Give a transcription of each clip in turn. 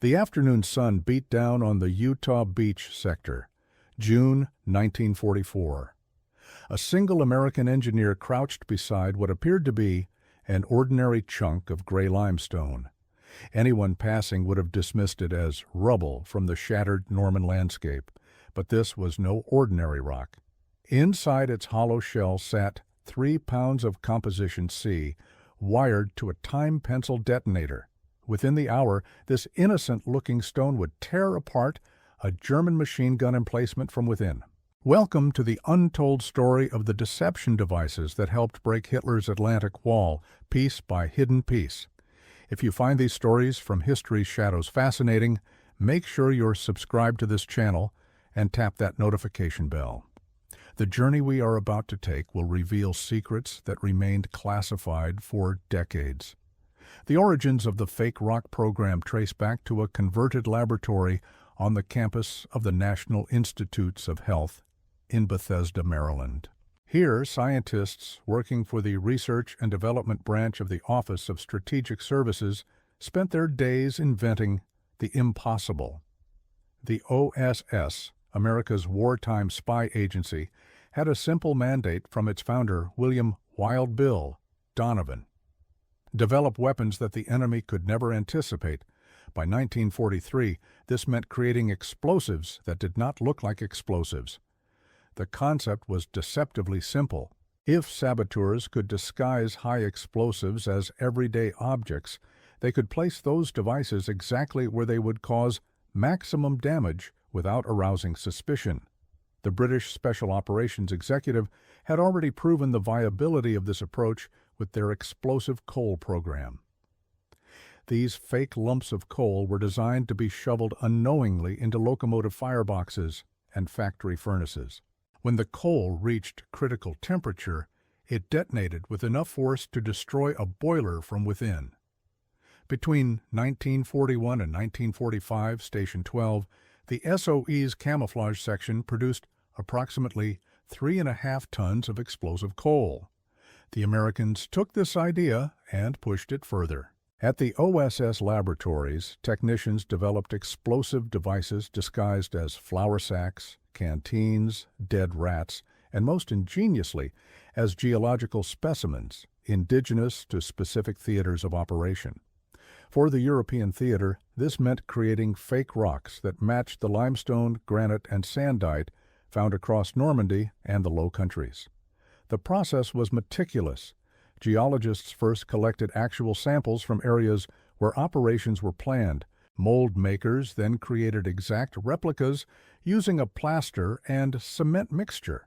The afternoon sun beat down on the Utah Beach sector, June 1944. A single American engineer crouched beside what appeared to be an ordinary chunk of gray limestone. Anyone passing would have dismissed it as rubble from the shattered Norman landscape, but this was no ordinary rock. Inside its hollow shell sat 3 pounds of composition C, wired to a time pencil detonator. Within the hour, this innocent-looking stone would tear apart a German machine gun emplacement from within. Welcome to the untold story of the deception devices that helped break Hitler's Atlantic Wall, piece by hidden piece. If you find these stories from history's shadows fascinating, make sure you're subscribed to this channel and tap that notification bell. The journey we are about to take will reveal secrets that remained classified for decades. The origins of the fake rock program trace back to a converted laboratory on the campus of the National Institutes of Health in Bethesda, Maryland. Here, scientists working for the Research and Development Branch of the Office of Strategic Services spent their days inventing the impossible. The OSS, America's wartime spy agency, had a simple mandate from its founder, William Wild Bill Donovan: develop weapons that the enemy could never anticipate. By 1943, this meant creating explosives that did not look like explosives. The concept was deceptively simple. If saboteurs could disguise high explosives as everyday objects, they could place those devices exactly where they would cause maximum damage without arousing suspicion. The British Special Operations Executive had already proven the viability of this approach with their explosive coal program. These fake lumps of coal were designed to be shoveled unknowingly into locomotive fireboxes and factory furnaces. When the coal reached critical temperature, it detonated with enough force to destroy a boiler from within. Between 1941 and 1945, Station 12, the SOE's camouflage section produced approximately 3.5 tons of explosive coal. The Americans took this idea and pushed it further. At the OSS laboratories, technicians developed explosive devices disguised as flour sacks, canteens, dead rats, and most ingeniously, as geological specimens, indigenous to specific theaters of operation. For the European theater, this meant creating fake rocks that matched the limestone, granite, and sandite found across Normandy and the Low Countries. The process was meticulous. Geologists first collected actual samples from areas where operations were planned. Mold makers then created exact replicas using a plaster and cement mixture.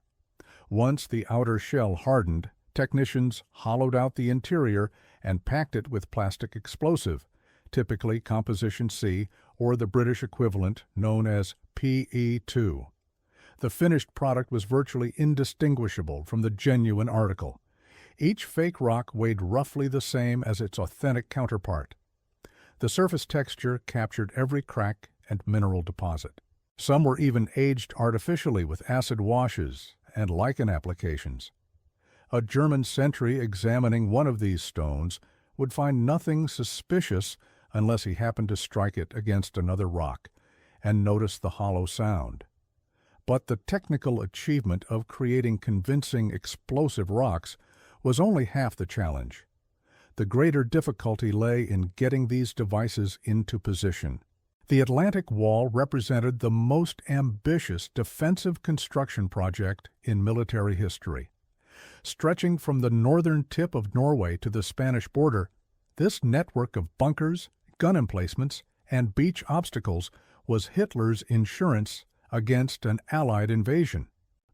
Once the outer shell hardened, technicians hollowed out the interior and packed it with plastic explosive, typically Composition C, or the British equivalent known as PE2. The finished product was virtually indistinguishable from the genuine article. Each fake rock weighed roughly the same as its authentic counterpart. The surface texture captured every crack and mineral deposit. Some were even aged artificially with acid washes and lichen applications. A German sentry examining one of these stones would find nothing suspicious unless he happened to strike it against another rock and notice the hollow sound. But the technical achievement of creating convincing explosive rocks was only half the challenge. The greater difficulty lay in getting these devices into position. The Atlantic Wall represented the most ambitious defensive construction project in military history. Stretching from the northern tip of Norway to the Spanish border, this network of bunkers, gun emplacements, and beach obstacles was Hitler's insurance against an Allied invasion.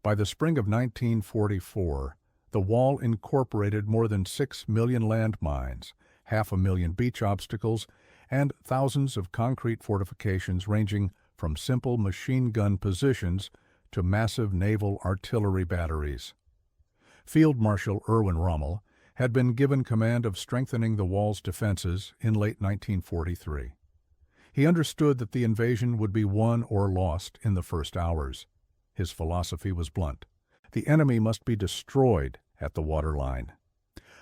By the spring of 1944, the wall incorporated more than 6 million landmines, 500,000 beach obstacles, and thousands of concrete fortifications ranging from simple machine gun positions to massive naval artillery batteries. Field Marshal Erwin Rommel had been given command of strengthening the wall's defenses in late 1943. He understood that the invasion would be won or lost in the first hours. His philosophy was blunt. The enemy must be destroyed at the waterline.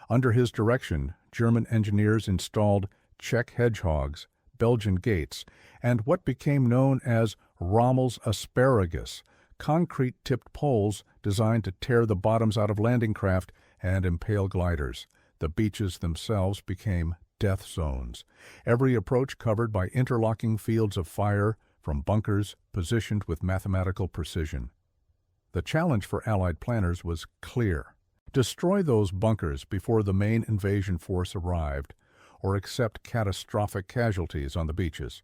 Under his direction, German engineers installed Czech hedgehogs, Belgian gates, and what became known as Rommel's asparagus, concrete-tipped poles designed to tear the bottoms out of landing craft and impale gliders. The beaches themselves became death zones, every approach covered by interlocking fields of fire from bunkers positioned with mathematical precision. The challenge for Allied planners was clear. Destroy those bunkers before the main invasion force arrived, or accept catastrophic casualties on the beaches.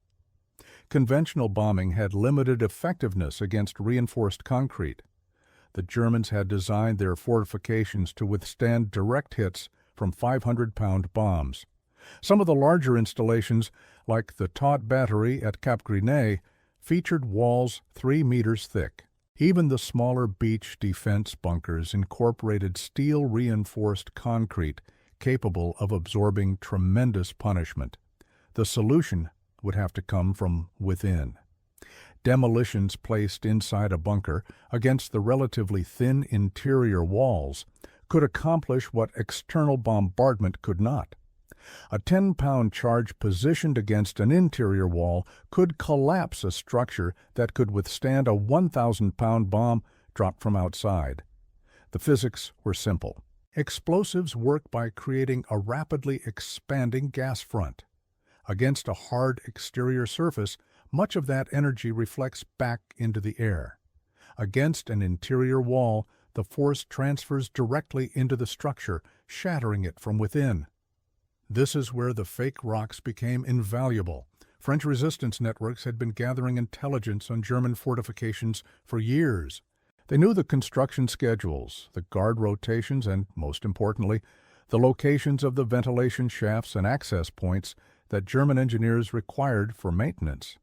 Conventional bombing had limited effectiveness against reinforced concrete. The Germans had designed their fortifications to withstand direct hits from 500-pound bombs. Some of the larger installations, like the Taut Battery at Cap Gris-Nez, featured walls 3 meters thick. Even the smaller beach defense bunkers incorporated steel-reinforced concrete capable of absorbing tremendous punishment. The solution would have to come from within. Demolitions placed inside a bunker against the relatively thin interior walls could accomplish what external bombardment could not. A 10-pound charge positioned against an interior wall could collapse a structure that could withstand a 1,000-pound bomb dropped from outside. The physics were simple. Explosives work by creating a rapidly expanding gas front. Against a hard exterior surface, much of that energy reflects back into the air. Against an interior wall, the force transfers directly into the structure, shattering it from within. This is where the fake rocks became invaluable. French resistance networks had been gathering intelligence on German fortifications for years. They knew the construction schedules, the guard rotations, and, most importantly, the locations of the ventilation shafts and access points that German engineers required for maintenance.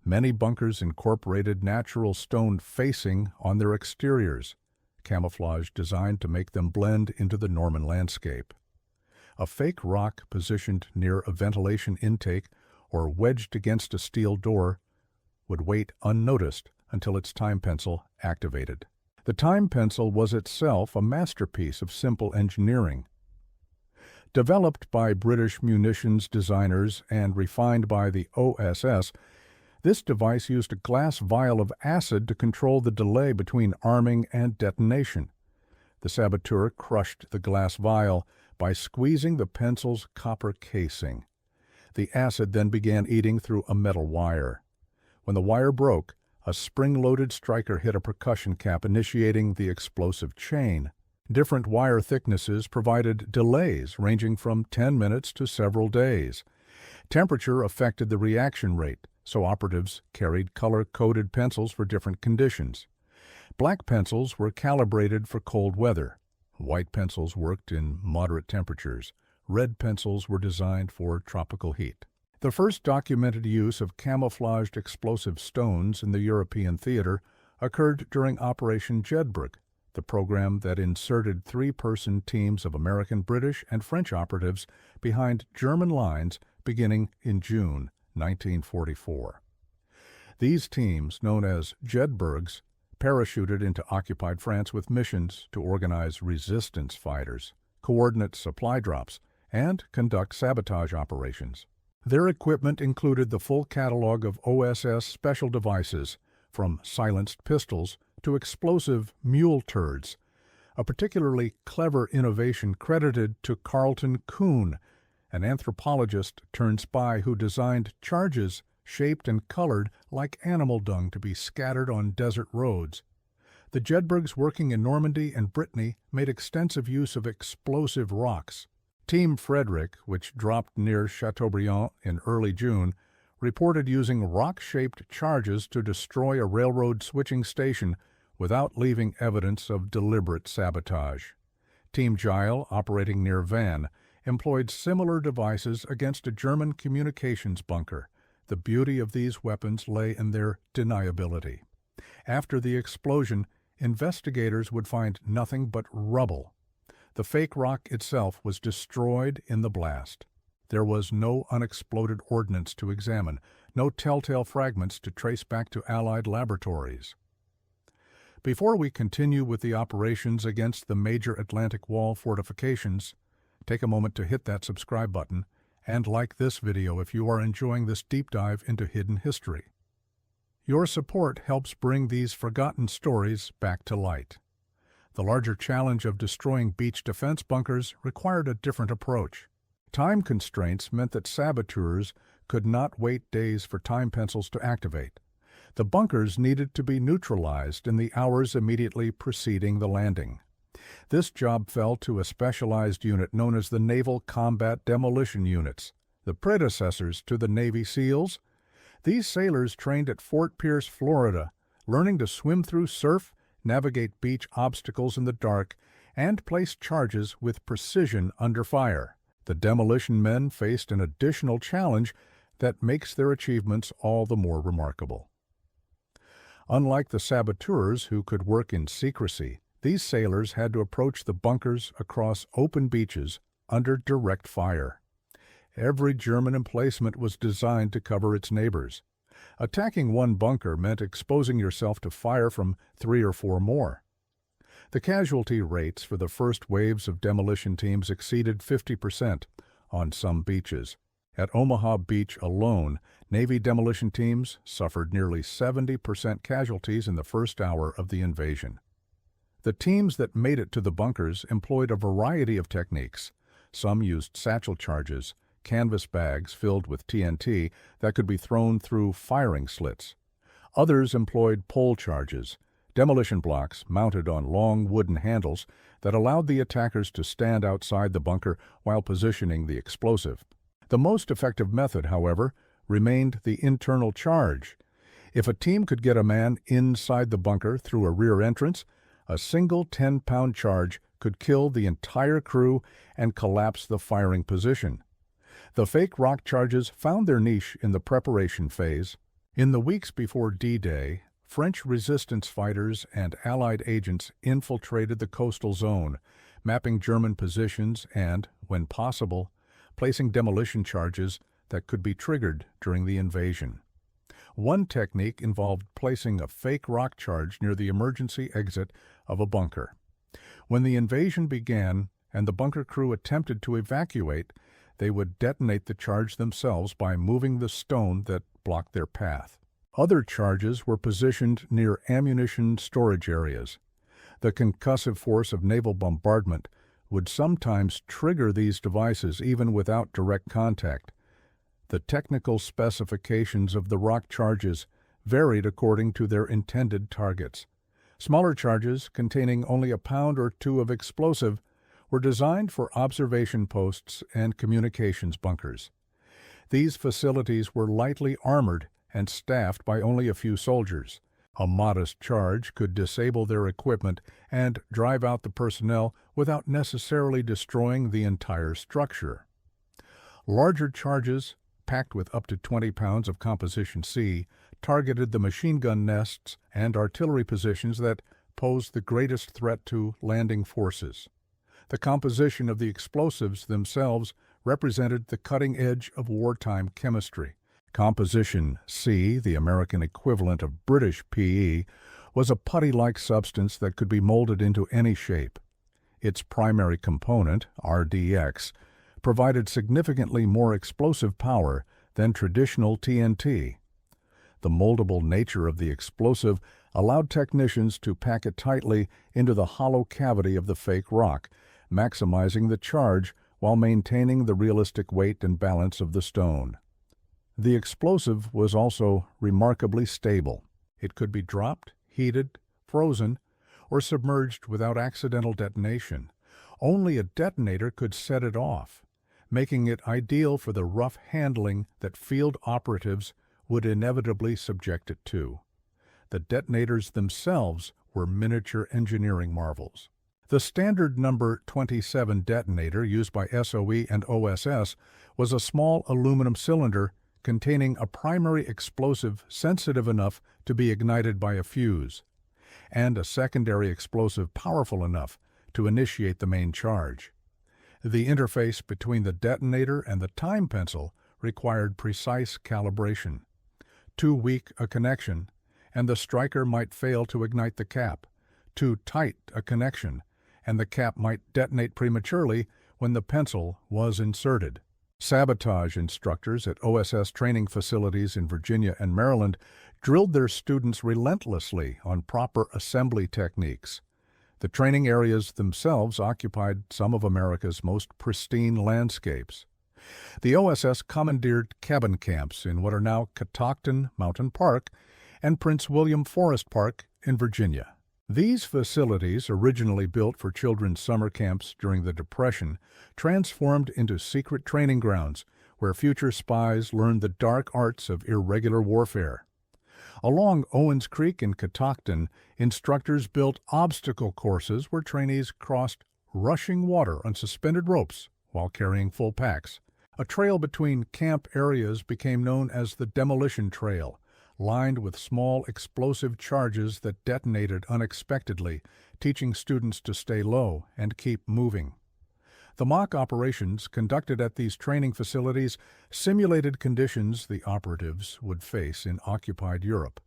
Many bunkers incorporated natural stone facing on their exteriors, camouflage designed to make them blend into the Norman landscape. A fake rock positioned near a ventilation intake or wedged against a steel door would wait unnoticed until its time pencil activated. The time pencil was itself a masterpiece of simple engineering. Developed by British munitions designers and refined by the OSS, this device used a glass vial of acid to control the delay between arming and detonation. The saboteur crushed the glass vial by squeezing the pencil's copper casing. The acid then began eating through a metal wire. When the wire broke, a spring-loaded striker hit a percussion cap, initiating the explosive chain. Different wire thicknesses provided delays ranging from 10 minutes to several days. Temperature affected the reaction rate, so operatives carried color-coded pencils for different conditions. Black pencils were calibrated for cold weather. White pencils worked in moderate temperatures. Red pencils were designed for tropical heat. The first documented use of camouflaged explosive stones in the European theater occurred during Operation Jedburgh, the program that inserted 3-person teams of American, British, and French operatives behind German lines beginning in June 1944. These teams, known as Jedburghs, parachuted into occupied France with missions to organize resistance fighters, coordinate supply drops, and conduct sabotage operations. Their equipment included the full catalog of OSS special devices, from silenced pistols to explosive mule turds, a particularly clever innovation credited to Carlton Kuhn, an anthropologist turned spy who designed charges shaped and colored like animal dung to be scattered on desert roads. The Jedburghs working in Normandy and Brittany made extensive use of explosive rocks. Team Frederick, which dropped near Chateaubriand in early June, reported using rock-shaped charges to destroy a railroad switching station without leaving evidence of deliberate sabotage. Team Gile, operating near Vannes, employed similar devices against a German communications bunker. The beauty of these weapons lay in their deniability. After the explosion, investigators would find nothing but rubble. The fake rock itself was destroyed in the blast. There was no unexploded ordnance to examine, no telltale fragments to trace back to Allied laboratories. Before we continue with the operations against the major Atlantic Wall fortifications, take a moment to hit that subscribe button and like this video if you are enjoying this deep dive into hidden history. Your support helps bring these forgotten stories back to light. The larger challenge of destroying beach defense bunkers required a different approach. Time constraints meant that saboteurs could not wait days for time pencils to activate. The bunkers needed to be neutralized in the hours immediately preceding the landing. This job fell to a specialized unit known as the Naval Combat Demolition Units, the predecessors to the Navy SEALs. These sailors trained at Fort Pierce, Florida, learning to swim through surf, navigate beach obstacles in the dark, and place charges with precision under fire. The demolition men faced an additional challenge that makes their achievements all the more remarkable. Unlike the saboteurs who could work in secrecy, these sailors had to approach the bunkers across open beaches under direct fire. Every German emplacement was designed to cover its neighbors. Attacking one bunker meant exposing yourself to fire from 3 or 4 more. The casualty rates for the first waves of demolition teams exceeded 50% on some beaches. At Omaha Beach alone, Navy demolition teams suffered nearly 70% casualties in the first hour of the invasion. The teams that made it to the bunkers employed a variety of techniques. Some used satchel charges, canvas bags filled with TNT that could be thrown through firing slits. Others employed pole charges, demolition blocks mounted on long wooden handles that allowed the attackers to stand outside the bunker while positioning the explosive. The most effective method, however, remained the internal charge. If a team could get a man inside the bunker through a rear entrance, a single 10-pound charge could kill the entire crew and collapse the firing position. The fake rock charges found their niche in the preparation phase. In the weeks before D-Day, French resistance fighters and Allied agents infiltrated the coastal zone, mapping German positions and, when possible, placing demolition charges that could be triggered during the invasion. One technique involved placing a fake rock charge near the emergency exit of a bunker. When the invasion began and the bunker crew attempted to evacuate, they would detonate the charge themselves by moving the stone that blocked their path. Other charges were positioned near ammunition storage areas. The concussive force of naval bombardment would sometimes trigger these devices even without direct contact. The technical specifications of the rock charges varied according to their intended targets. Smaller charges, containing only a pound or 2 of explosive, were designed for observation posts and communications bunkers. These facilities were lightly armored and staffed by only a few soldiers. A modest charge could disable their equipment and drive out the personnel without necessarily destroying the entire structure. Larger charges, packed with up to 20 pounds of Composition C, targeted the machine gun nests and artillery positions that posed the greatest threat to landing forces. The composition of the explosives themselves represented the cutting edge of wartime chemistry. Composition C, the American equivalent of British PE, was a putty-like substance that could be molded into any shape. Its primary component, RDX, provided significantly more explosive power than traditional TNT. The moldable nature of the explosive allowed technicians to pack it tightly into the hollow cavity of the fake rock, maximizing the charge while maintaining the realistic weight and balance of the stone. The explosive was also remarkably stable. It could be dropped, heated, frozen, or submerged without accidental detonation. Only a detonator could set it off, making it ideal for the rough handling that field operatives would inevitably subject it to. The detonators themselves were miniature engineering marvels. The standard number 27 detonator used by SOE and OSS was a small aluminum cylinder containing a primary explosive sensitive enough to be ignited by a fuse, and a secondary explosive powerful enough to initiate the main charge. The interface between the detonator and the time pencil required precise calibration. Too weak a connection, and the striker might fail to ignite the cap. Too tight a connection, and the cap might detonate prematurely when the pencil was inserted. Sabotage instructors at OSS training facilities in Virginia and Maryland drilled their students relentlessly on proper assembly techniques. The training areas themselves occupied some of America's most pristine landscapes. The OSS commandeered cabin camps in what are now Catoctin Mountain Park and Prince William Forest Park in Virginia. These facilities, originally built for children's summer camps during the Depression, transformed into secret training grounds where future spies learned the dark arts of irregular warfare. Along Owens Creek in Catoctin, instructors built obstacle courses where trainees crossed rushing water on suspended ropes while carrying full packs. A trail between camp areas became known as the Demolition Trail, lined with small explosive charges that detonated unexpectedly, teaching students to stay low and keep moving. The mock operations conducted at these training facilities simulated conditions the operatives would face in occupied Europe.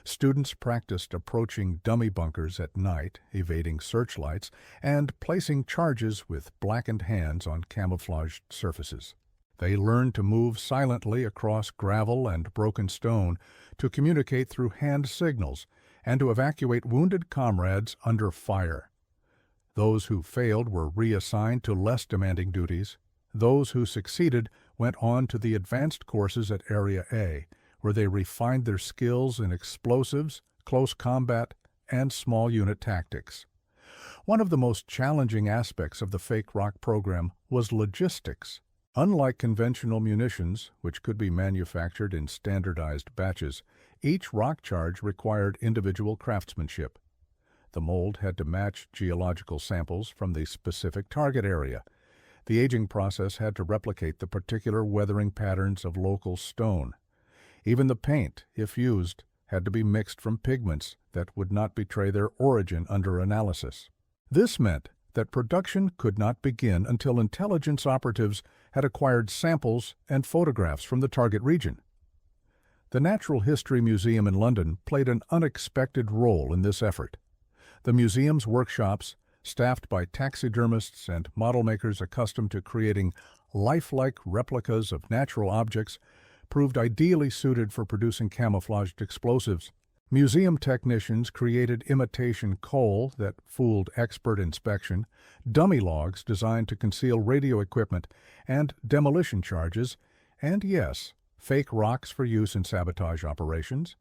Students practiced approaching dummy bunkers at night, evading searchlights, and placing charges with blackened hands on camouflaged surfaces. They learned to move silently across gravel and broken stone, to communicate through hand signals, and to evacuate wounded comrades under fire. Those who failed were reassigned to less demanding duties. Those who succeeded went on to the advanced courses at Area A, where they refined their skills in explosives, close combat, and small unit tactics. One of the most challenging aspects of the fake rock program was logistics. Unlike conventional munitions, which could be manufactured in standardized batches, each rock charge required individual craftsmanship. The mold had to match geological samples from the specific target area. The aging process had to replicate the particular weathering patterns of local stone. Even the paint, if used, had to be mixed from pigments that would not betray their origin under analysis. This meant that production could not begin until intelligence operatives had acquired samples and photographs from the target region. The Natural History Museum in London played an unexpected role in this effort. The museum's workshops, staffed by taxidermists and model makers accustomed to creating lifelike replicas of natural objects, proved ideally suited for producing camouflaged explosives. Museum technicians created imitation coal that fooled expert inspection, dummy logs designed to conceal radio equipment, and demolition charges, and yes, fake rocks for use in sabotage operations.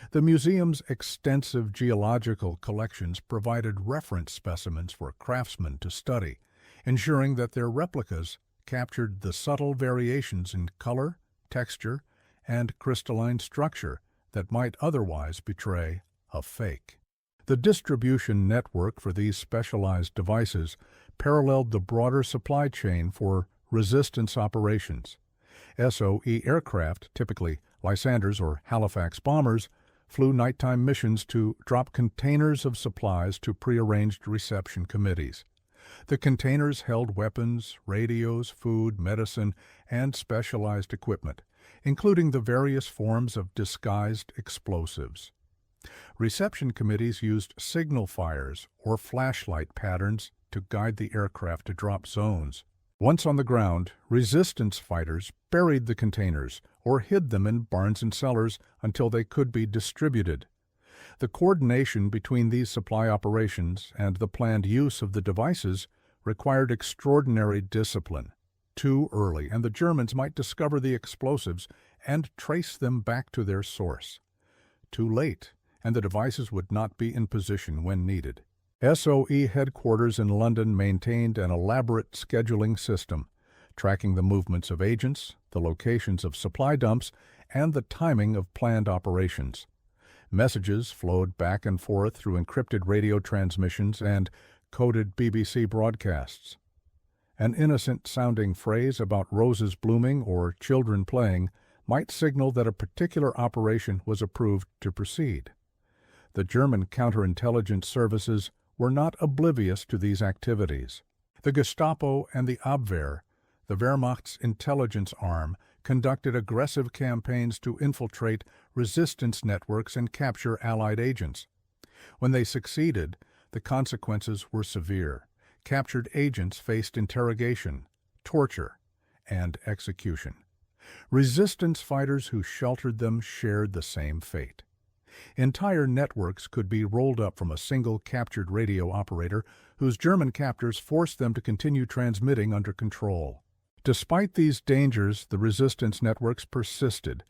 The museum's extensive geological collections provided reference specimens for craftsmen to study, ensuring that their replicas captured the subtle variations in color, texture, and crystalline structure that might otherwise betray a fake. The distribution network for these specialized devices paralleled the broader supply chain for resistance operations. SOE aircraft, typically Lysanders or Halifax bombers, flew nighttime missions to drop containers of supplies to prearranged reception committees. The containers held weapons, radios, food, medicine, and specialized equipment, including the various forms of disguised explosives. Reception committees used signal fires or flashlight patterns to guide the aircraft to drop zones. Once on the ground, resistance fighters buried the containers or hid them in barns and cellars until they could be distributed. The coordination between these supply operations and the planned use of the devices required extraordinary discipline. Too early, and the Germans might discover the explosives and trace them back to their source. Too late, and the devices would not be in position when needed. SOE headquarters in London maintained an elaborate scheduling system, tracking the movements of agents, the locations of supply dumps, and the timing of planned operations. Messages flowed back and forth through encrypted radio transmissions and coded BBC broadcasts. An innocent-sounding phrase about roses blooming or children playing might signal that a particular operation was approved to proceed. The German counterintelligence services were not oblivious to these activities. The Gestapo and the Abwehr, the Wehrmacht's intelligence arm, conducted aggressive campaigns to infiltrate resistance networks and capture Allied agents. When they succeeded, the consequences were severe. Captured agents faced interrogation, torture, and execution. Resistance fighters who sheltered them shared the same fate. Entire networks could be rolled up from a single captured radio operator whose German captors forced them to continue transmitting under control. Despite these dangers, the resistance networks persisted.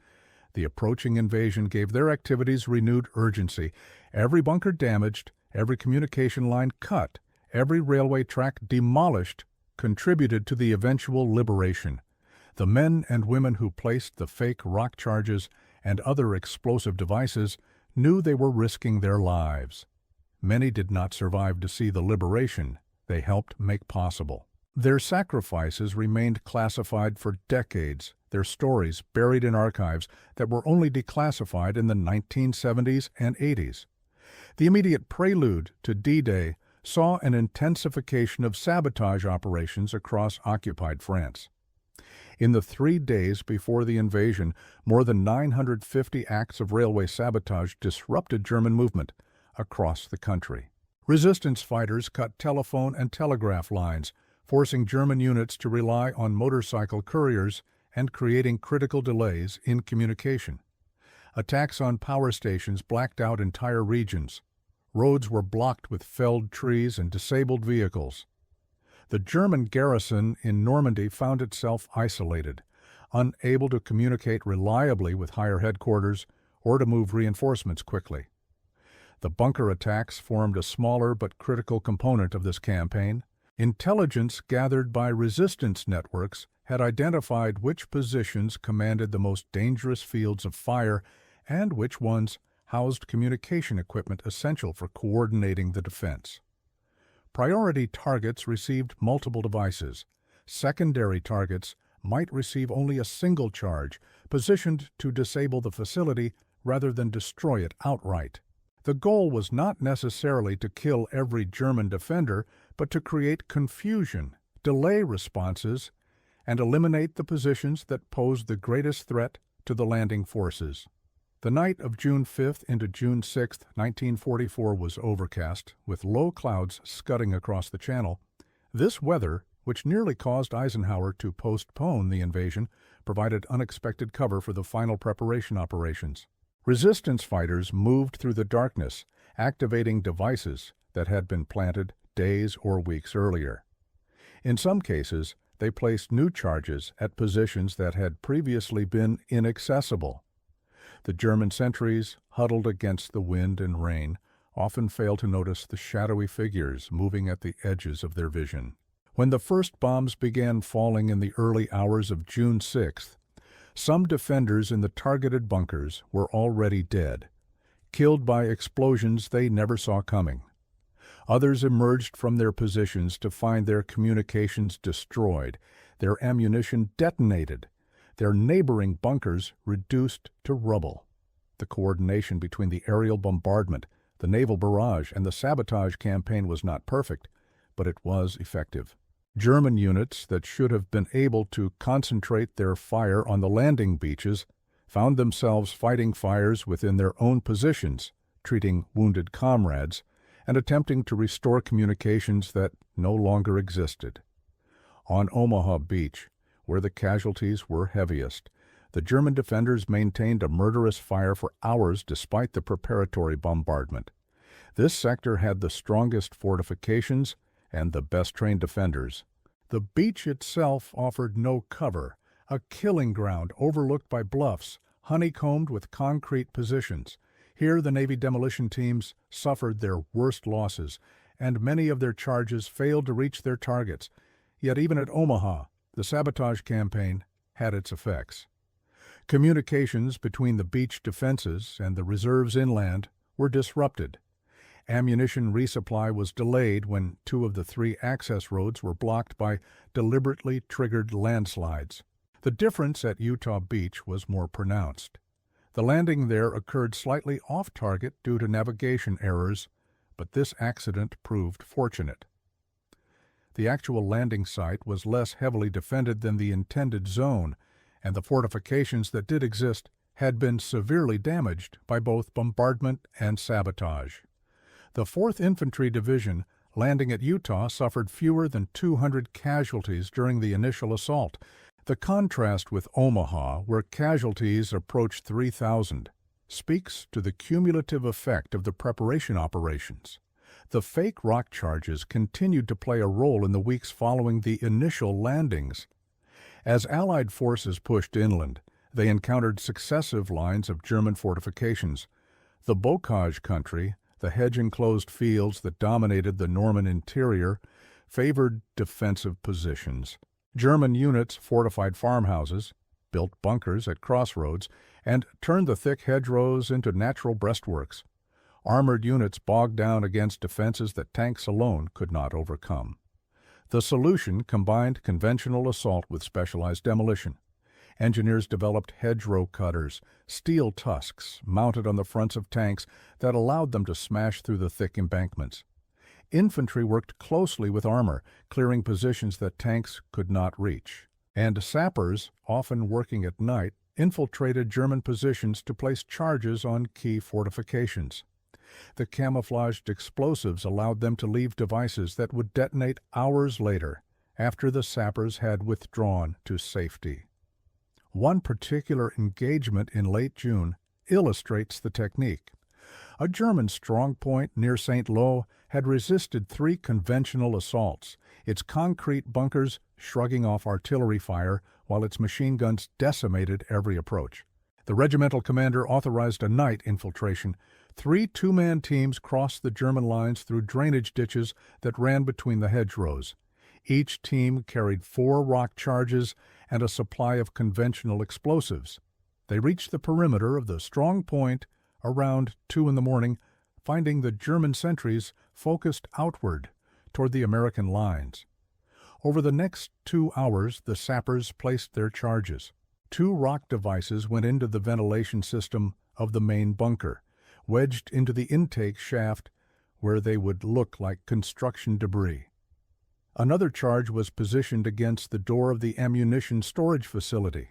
The approaching invasion gave their activities renewed urgency. Every bunker damaged, every communication line cut, every railway track demolished contributed to the eventual liberation. The men and women who placed the fake rock charges and other explosive devices knew they were risking their lives. Many did not survive to see the liberation they helped make possible. Their sacrifices remained classified for decades, their stories buried in archives that were only declassified in the 1970s and 80s. The immediate prelude to D-Day saw an intensification of sabotage operations across occupied France. In the 3 days before the invasion, more than 950 acts of railway sabotage disrupted German movement across the country. Resistance fighters cut telephone and telegraph lines, forcing German units to rely on motorcycle couriers and creating critical delays in communication. Attacks on power stations blacked out entire regions. Roads were blocked with felled trees and disabled vehicles. The German garrison in Normandy found itself isolated, unable to communicate reliably with higher headquarters or to move reinforcements quickly. The bunker attacks formed a smaller but critical component of this campaign. Intelligence gathered by resistance networks had identified which positions commanded the most dangerous fields of fire and which ones housed communication equipment essential for coordinating the defense. Priority targets received multiple devices. Secondary targets might receive only a single charge, positioned to disable the facility rather than destroy it outright. The goal was not necessarily to kill every German defender, but to create confusion, delay responses, and eliminate the positions that posed the greatest threat to the landing forces. The night of June 5th into June 6, 1944 was overcast, with low clouds scudding across the channel. This weather, which nearly caused Eisenhower to postpone the invasion, provided unexpected cover for the final preparation operations. Resistance fighters moved through the darkness, activating devices that had been planted days or weeks earlier. In some cases, they placed new charges at positions that had previously been inaccessible. The German sentries, huddled against the wind and rain, often failed to notice the shadowy figures moving at the edges of their vision. When the first bombs began falling in the early hours of June 6th, some defenders in the targeted bunkers were already dead, killed by explosions they never saw coming. Others emerged from their positions to find their communications destroyed, their ammunition detonated, their neighboring bunkers reduced to rubble. The coordination between the aerial bombardment, the naval barrage, and the sabotage campaign was not perfect, but it was effective. German units that should have been able to concentrate their fire on the landing beaches found themselves fighting fires within their own positions, treating wounded comrades, and attempting to restore communications that no longer existed. On Omaha Beach, where the casualties were heaviest, the German defenders maintained a murderous fire for hours despite the preparatory bombardment. This sector had the strongest fortifications and the best-trained defenders. The beach itself offered no cover, a killing ground overlooked by bluffs, honeycombed with concrete positions. Here the Navy demolition teams suffered their worst losses, and many of their charges failed to reach their targets. Yet even at Omaha, the sabotage campaign had its effects. Communications between the beach defenses and the reserves inland were disrupted. Ammunition resupply was delayed when 2 of the 3 access roads were blocked by deliberately triggered landslides. The difference at Utah Beach was more pronounced. The landing there occurred slightly off target due to navigation errors, but this accident proved fortunate. The actual landing site was less heavily defended than the intended zone, and the fortifications that did exist had been severely damaged by both bombardment and sabotage. The 4th Infantry Division, landing at Utah, suffered fewer than 200 casualties during the initial assault. The contrast with Omaha, where casualties approached 3,000, speaks to the cumulative effect of the preparation operations. The fake rock charges continued to play a role in the weeks following the initial landings. As Allied forces pushed inland, they encountered successive lines of German fortifications. The bocage country, the hedge-enclosed fields that dominated the Norman interior, favored defensive positions. German units fortified farmhouses, built bunkers at crossroads, and turned the thick hedgerows into natural breastworks. Armored units bogged down against defenses that tanks alone could not overcome. The solution combined conventional assault with specialized demolition. Engineers developed hedgerow cutters, steel tusks mounted on the fronts of tanks that allowed them to smash through the thick embankments. Infantry worked closely with armor, clearing positions that tanks could not reach. And sappers, often working at night, infiltrated German positions to place charges on key fortifications. The camouflaged explosives allowed them to leave devices that would detonate hours later, after the sappers had withdrawn to safety. One particular engagement in late June illustrates the technique. A German strongpoint near St. Lo had resisted 3 conventional assaults, its concrete bunkers shrugging off artillery fire while its machine guns decimated every approach. The regimental commander authorized a night infiltration. 3 two-man teams crossed the German lines through drainage ditches that ran between the hedgerows. Each team carried 4 rock charges and a supply of conventional explosives. They reached the perimeter of the strong point around 2 in the morning, finding the German sentries focused outward toward the American lines. Over the next 2 hours, the sappers placed their charges. 2 rock devices went into the ventilation system of the main bunker, wedged into the intake shaft where they would look like construction debris. Another charge was positioned against the door of the ammunition storage facility.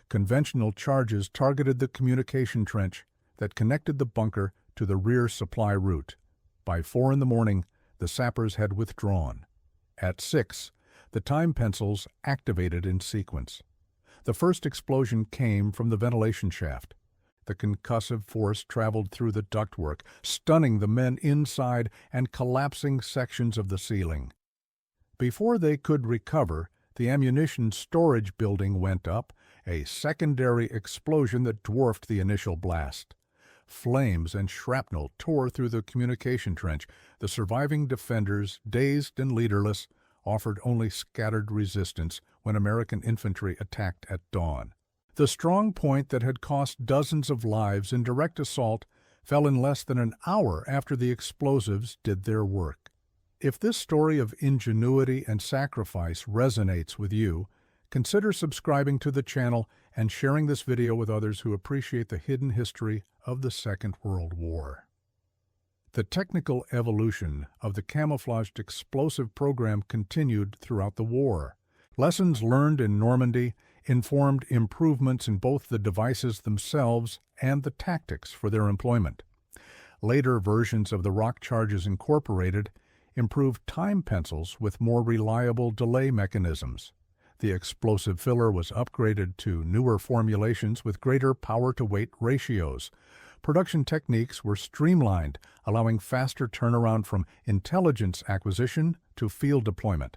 Conventional charges targeted the communication trench that connected the bunker to the rear supply route. By 4 in the morning, the sappers had withdrawn. At 6, the time pencils activated in sequence. The first explosion came from the ventilation shaft. The concussive force traveled through the ductwork, stunning the men inside and collapsing sections of the ceiling. Before they could recover, the ammunition storage building went up, a secondary explosion that dwarfed the initial blast. Flames and shrapnel tore through the communication trench. The surviving defenders, dazed and leaderless, offered only scattered resistance when American infantry attacked at dawn. The strong point that had cost dozens of lives in direct assault fell in less than an hour after the explosives did their work. If this story of ingenuity and sacrifice resonates with you, consider subscribing to the channel and sharing this video with others who appreciate the hidden history of the Second World War. The technical evolution of the camouflaged explosive program continued throughout the war. Lessons learned in Normandy informed improvements in both the devices themselves and the tactics for their employment. Later versions of the Rock Charges Incorporated improved time pencils with more reliable delay mechanisms. The explosive filler was upgraded to newer formulations with greater power-to-weight ratios. Production techniques were streamlined, allowing faster turnaround from intelligence acquisition to field deployment.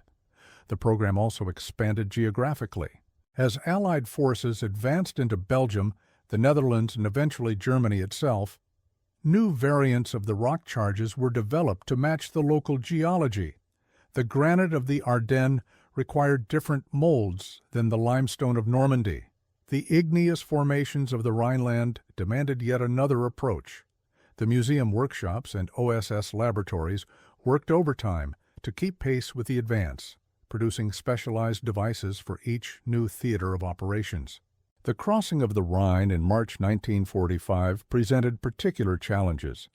The program also expanded geographically. As Allied forces advanced into Belgium, the Netherlands, and eventually Germany itself, new variants of the rock charges were developed to match the local geology. The granite of the Ardennes required different molds than the limestone of Normandy. The igneous formations of the Rhineland demanded yet another approach. The museum workshops and OSS laboratories worked overtime to keep pace with the advance, producing specialized devices for each new theater of operations. The crossing of the Rhine in March 1945 presented particular challenges.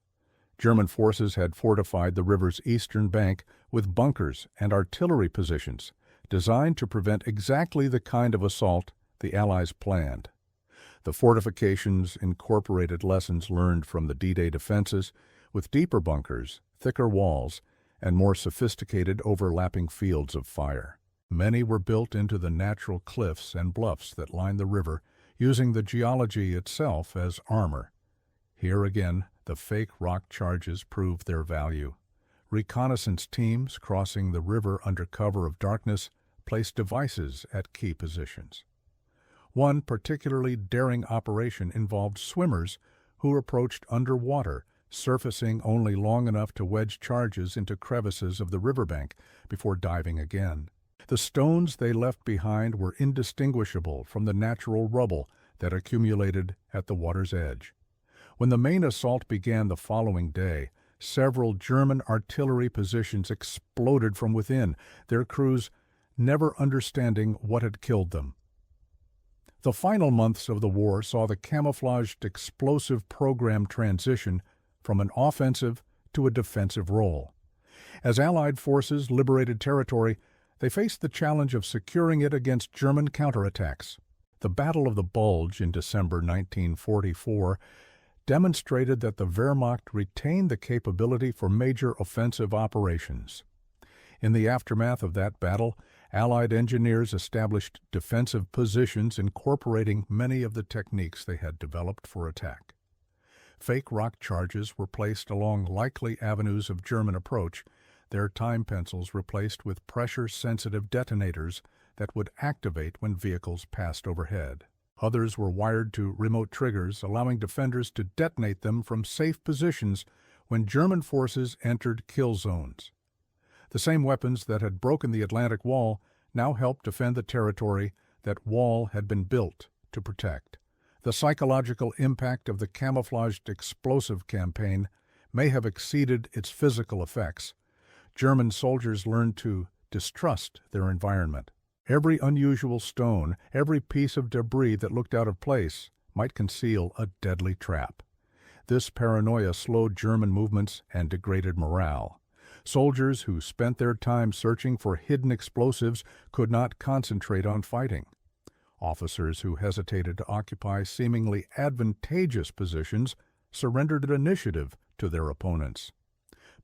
German forces had fortified the river's eastern bank with bunkers and artillery positions, designed to prevent exactly the kind of assault the Allies planned. The fortifications incorporated lessons learned from the D-Day defenses, with deeper bunkers, thicker walls, and more sophisticated overlapping fields of fire. Many were built into the natural cliffs and bluffs that line the river, using the geology itself as armor. Here again, the fake rock charges proved their value. Reconnaissance teams crossing the river under cover of darkness placed devices at key positions. One particularly daring operation involved swimmers who approached underwater, surfacing only long enough to wedge charges into crevices of the riverbank before diving again. The stones they left behind were indistinguishable from the natural rubble that accumulated at the water's edge. When the main assault began the following day, several German artillery positions exploded from within, their crews never understanding what had killed them. The final months of the war saw the camouflaged explosive program transition from an offensive to a defensive role. As Allied forces liberated territory, they faced the challenge of securing it against German counterattacks. The Battle of the Bulge in December 1944 demonstrated that the Wehrmacht retained the capability for major offensive operations. In the aftermath of that battle, Allied engineers established defensive positions incorporating many of the techniques they had developed for attack. Fake rock charges were placed along likely avenues of German approach, their time pencils replaced with pressure-sensitive detonators that would activate when vehicles passed overhead. Others were wired to remote triggers, allowing defenders to detonate them from safe positions when German forces entered kill zones. The same weapons that had broken the Atlantic Wall now helped defend the territory that wall had been built to protect. The psychological impact of the camouflaged explosive campaign may have exceeded its physical effects. German soldiers learned to distrust their environment. Every unusual stone, every piece of debris that looked out of place might conceal a deadly trap. This paranoia slowed German movements and degraded morale. Soldiers who spent their time searching for hidden explosives could not concentrate on fighting. Officers who hesitated to occupy seemingly advantageous positions surrendered initiative to their opponents.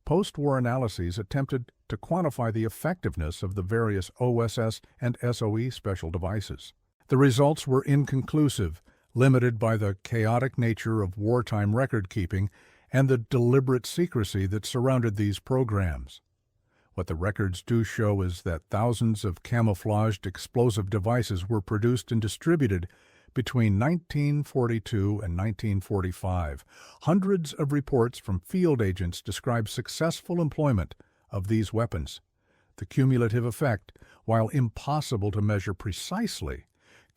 Post-war analyses attempted to quantify the effectiveness of the various OSS and SOE special devices. The results were inconclusive, limited by the chaotic nature of wartime record-keeping and the deliberate secrecy that surrounded these programs. What the records do show is that thousands of camouflaged explosive devices were produced and distributed between 1942 and 1945. Hundreds of reports from field agents describe successful employment of these weapons. The cumulative effect, while impossible to measure precisely,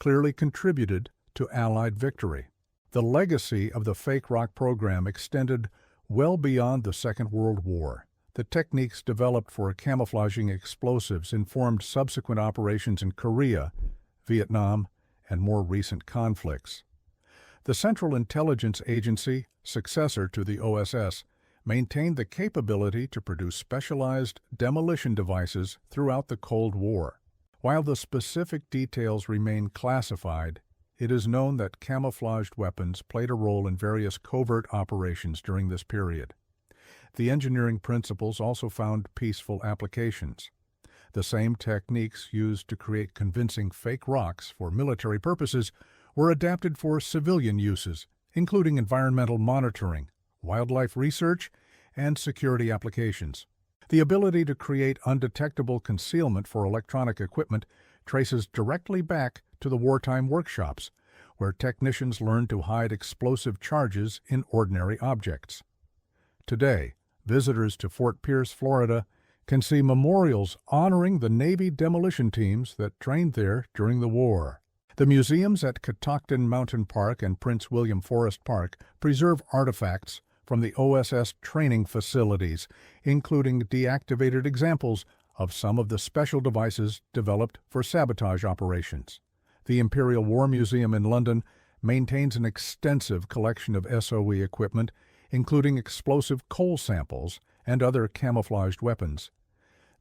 clearly contributed to Allied victory. The legacy of the fake rock program extended well beyond the Second World War. The techniques developed for camouflaging explosives informed subsequent operations in Korea, Vietnam, and more recent conflicts. The Central Intelligence Agency, successor to the OSS, maintained the capability to produce specialized demolition devices throughout the Cold War. While the specific details remain classified, it is known that camouflaged weapons played a role in various covert operations during this period. The engineering principles also found peaceful applications. The same techniques used to create convincing fake rocks for military purposes were adapted for civilian uses, including environmental monitoring, wildlife research, and security applications. The ability to create undetectable concealment for electronic equipment traces directly back to the wartime workshops, where technicians learned to hide explosive charges in ordinary objects. Today, visitors to Fort Pierce, Florida, can see memorials honoring the Navy demolition teams that trained there during the war. The museums at Catoctin Mountain Park and Prince William Forest Park preserve artifacts from the OSS training facilities, including deactivated examples of some of the special devices developed for sabotage operations. The Imperial War Museum in London maintains an extensive collection of SOE equipment, including explosive coal samples and other camouflaged weapons.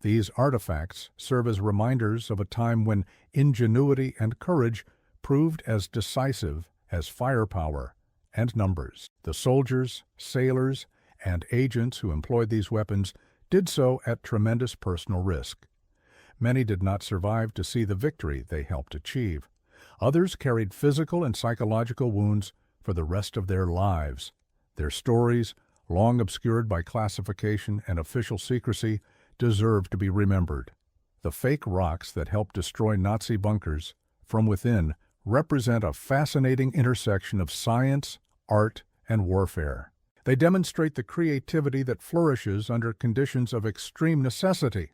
These artifacts serve as reminders of a time when ingenuity and courage proved as decisive as firepower and numbers. The soldiers, sailors, and agents who employed these weapons did so at tremendous personal risk. Many did not survive to see the victory they helped achieve. Others carried physical and psychological wounds for the rest of their lives. Their stories, long obscured by classification and official secrecy, deserve to be remembered. The fake rocks that helped destroy Nazi bunkers from within represent a fascinating intersection of science, art, and warfare. They demonstrate the creativity that flourishes under conditions of extreme necessity.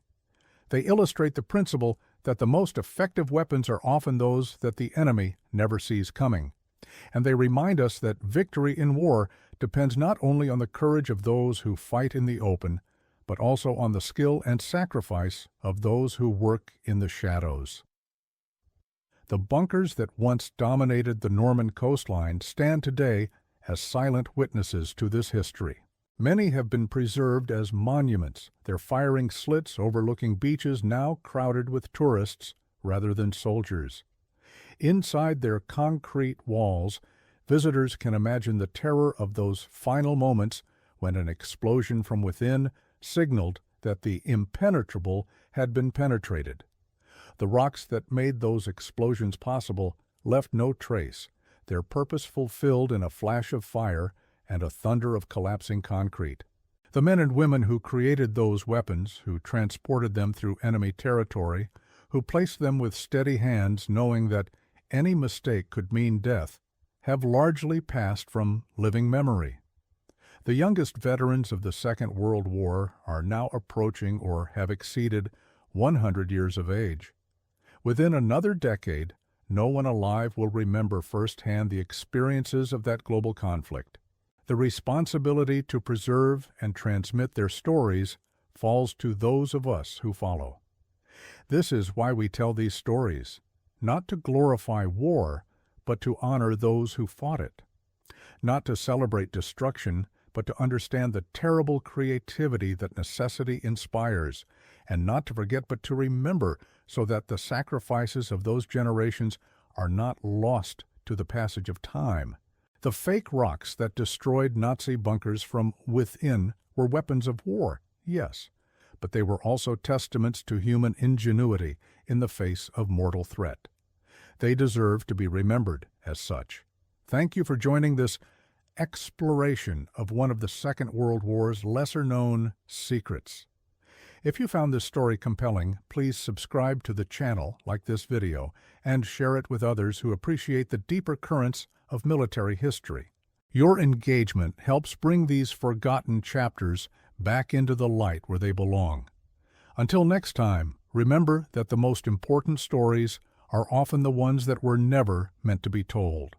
They illustrate the principle that the most effective weapons are often those that the enemy never sees coming. And they remind us that victory in war depends not only on the courage of those who fight in the open, but also on the skill and sacrifice of those who work in the shadows. The bunkers that once dominated the Norman coastline stand today as silent witnesses to this history. Many have been preserved as monuments, their firing slits overlooking beaches now crowded with tourists rather than soldiers. Inside their concrete walls, visitors can imagine the terror of those final moments when an explosion from within signaled that the impenetrable had been penetrated. The rocks that made those explosions possible left no trace, their purpose fulfilled in a flash of fire and a thunder of collapsing concrete. The men and women who created those weapons, who transported them through enemy territory, who placed them with steady hands knowing that any mistake could mean death, have largely passed from living memory. The youngest veterans of the Second World War are now approaching or have exceeded 100 years of age. Within another decade, no one alive will remember firsthand the experiences of that global conflict. The responsibility to preserve and transmit their stories falls to those of us who follow. This is why we tell these stories, not to glorify war, but to honor those who fought it. Not to celebrate destruction, but to understand the terrible creativity that necessity inspires, and not to forget but to remember, so that the sacrifices of those generations are not lost to the passage of time. The fake rocks that destroyed Nazi bunkers from within were weapons of war, yes, but they were also testaments to human ingenuity in the face of mortal threat. They deserve to be remembered as such. Thank you for joining this exploration of one of the Second World War's lesser-known secrets. If you found this story compelling, please subscribe to the channel, like this video, and share it with others who appreciate the deeper currents of military history. Your engagement helps bring these forgotten chapters back into the light where they belong. Until next time, remember that the most important stories are often the ones that were never meant to be told.